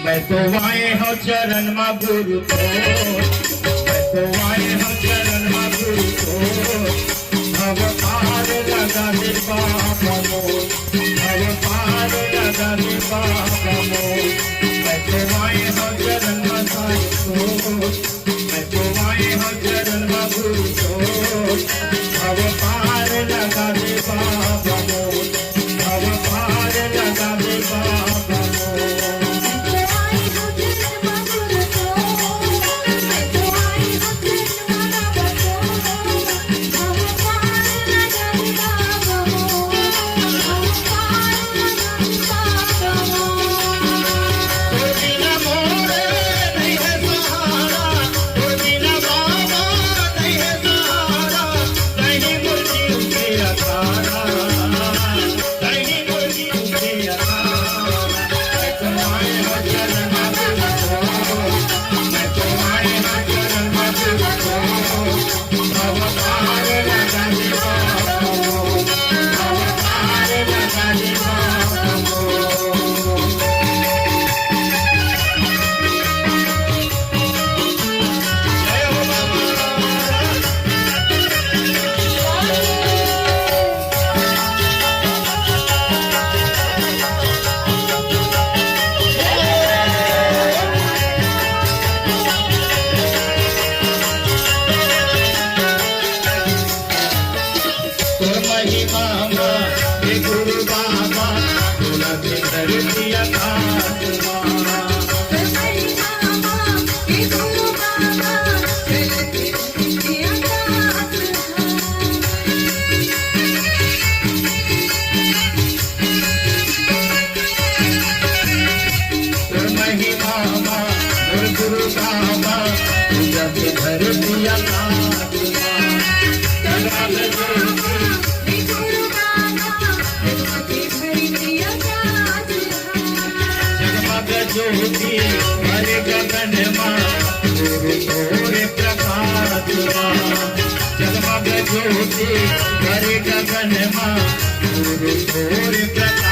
मैं तो आए हो चरण मा गुरु को, मैं तो आए हो चरण मा गुरु को, भव पार लगा दे बाबा मोर, भव पार लगा दे बाबा मोर। मैं तो आए हो चरण मा साईं को, मैं तो आए हो चरण मा गुरु को, भव पार लगा दे बाबा मोर, भव पार लगा दे बाबा मोर। गुरु बाबा तुलसी धरतिया गुरु बाबा तुलसी धरतिया ज्योति हरे गगन गुरु तोरे प्रकाश जगमग ज्योति हरे गगन गुरु तोरे प्रकाश।